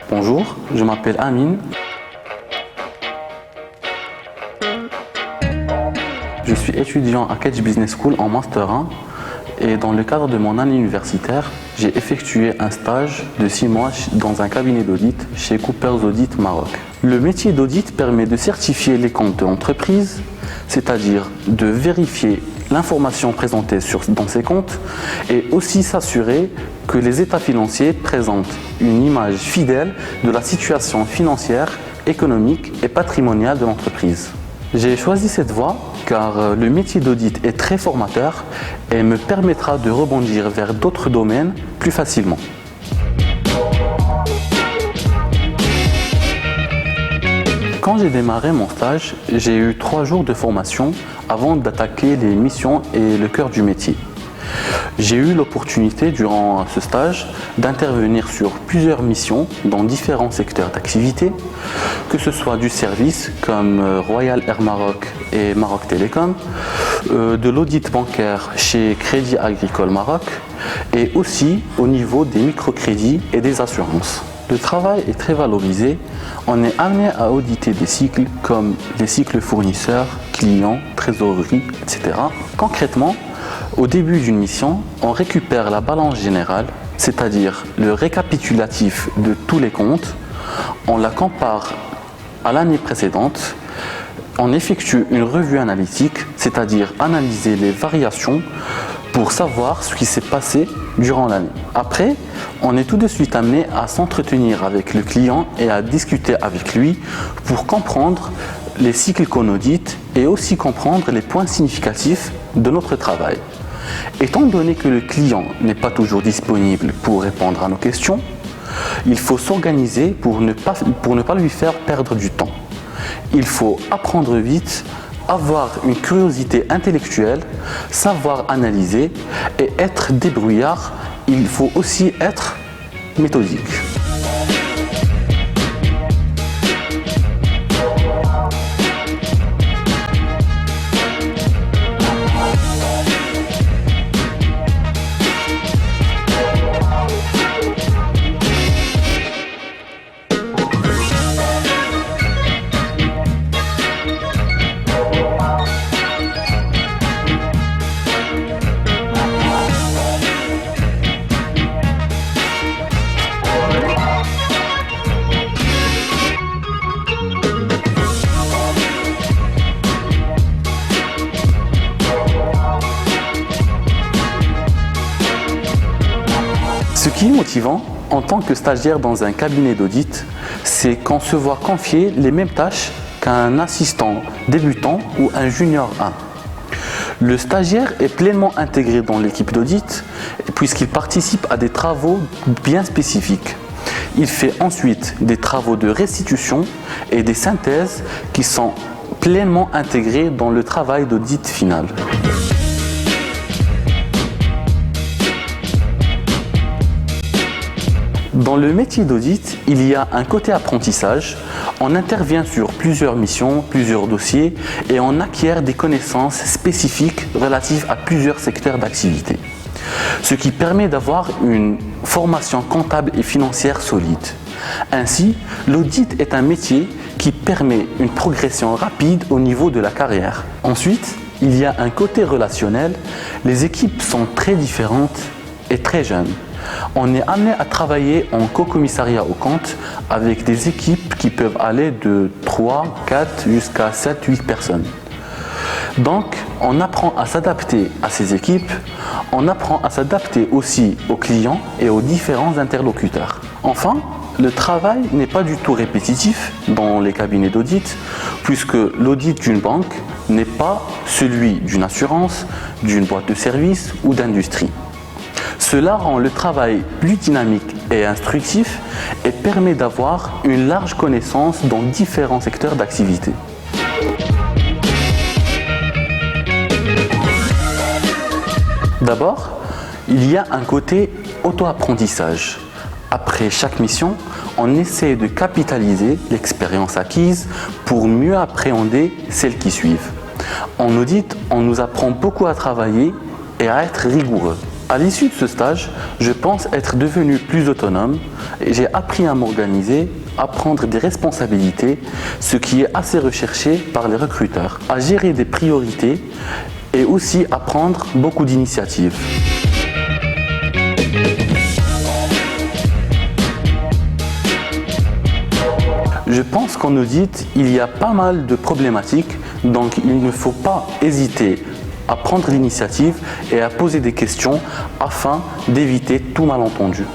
Bonjour, je m'appelle Amine. Je suis étudiant à Kedge Business School en Master 1 et dans le cadre de mon année universitaire, j'ai effectué un stage de 6 mois dans un cabinet d'audit chez Coopers Audit Maroc. Le métier d'audit permet de certifier les comptes de l'entreprise, c'est-à-dire de vérifier l'information présentée dans ces comptes et aussi s'assurer que les états financiers présentent une image fidèle de la situation financière, économique et patrimoniale de l'entreprise. J'ai choisi cette voie car le métier d'audit est très formateur et me permettra de rebondir vers d'autres domaines plus facilement. Quand j'ai démarré mon stage, j'ai eu 3 jours de formation avant d'attaquer les missions et le cœur du métier. J'ai eu l'opportunité durant ce stage d'intervenir sur plusieurs missions dans différents secteurs d'activité, que ce soit du service comme Royal Air Maroc et Maroc Télécom, de l'audit bancaire chez Crédit Agricole Maroc et aussi au niveau des microcrédits et des assurances. Le travail est très valorisé, on est amené à auditer des cycles comme les cycles fournisseurs, clients, trésorerie, etc. Concrètement, au début d'une mission, on récupère la balance générale, c'est-à-dire le récapitulatif de tous les comptes, on la compare à l'année précédente, on effectue une revue analytique, c'est-à-dire analyser les variations pour savoir ce qui s'est passé durant l'année. Après, on est tout de suite amené à s'entretenir avec le client et à discuter avec lui pour comprendre les cycles qu'on audite et aussi comprendre les points significatifs de notre travail. Étant donné que le client n'est pas toujours disponible pour répondre à nos questions, il faut s'organiser pour ne pas lui faire perdre du temps. Il faut apprendre vite, avoir une curiosité intellectuelle, savoir analyser et être débrouillard. Il faut aussi être méthodique. Ce qui est motivant en tant que stagiaire dans un cabinet d'audit, c'est qu'on se voit confier les mêmes tâches qu'un assistant débutant ou un junior 1. Le stagiaire est pleinement intégré dans l'équipe d'audit puisqu'il participe à des travaux bien spécifiques. Il fait ensuite des travaux de restitution et des synthèses qui sont pleinement intégrés dans le travail d'audit final. Dans le métier d'audit, il y a un côté apprentissage. On intervient sur plusieurs missions, plusieurs dossiers et on acquiert des connaissances spécifiques relatives à plusieurs secteurs d'activité. Ce qui permet d'avoir une formation comptable et financière solide. Ainsi, l'audit est un métier qui permet une progression rapide au niveau de la carrière. Ensuite, il y a un côté relationnel. Les équipes sont très différentes et très jeunes. On est amené à travailler en co-commissariat au compte avec des équipes qui peuvent aller de 3, 4 jusqu'à 7, 8 personnes. Donc, on apprend à s'adapter à ces équipes, on apprend à s'adapter aussi aux clients et aux différents interlocuteurs. Enfin, le travail n'est pas du tout répétitif dans les cabinets d'audit, puisque l'audit d'une banque n'est pas celui d'une assurance, d'une boîte de services ou d'industrie. Cela rend le travail plus dynamique et instructif et permet d'avoir une large connaissance dans différents secteurs d'activité. D'abord, il y a un côté auto-apprentissage. Après chaque mission, on essaie de capitaliser l'expérience acquise pour mieux appréhender celles qui suivent. En audit, on nous apprend beaucoup à travailler et à être rigoureux. À l'issue de ce stage, je pense être devenu plus autonome et j'ai appris à m'organiser, à prendre des responsabilités, ce qui est assez recherché par les recruteurs, à gérer des priorités et aussi à prendre beaucoup d'initiatives. Je pense qu'en audit, il y a pas mal de problématiques, donc il ne faut pas hésiter à prendre l'initiative et à poser des questions afin d'éviter tout malentendu.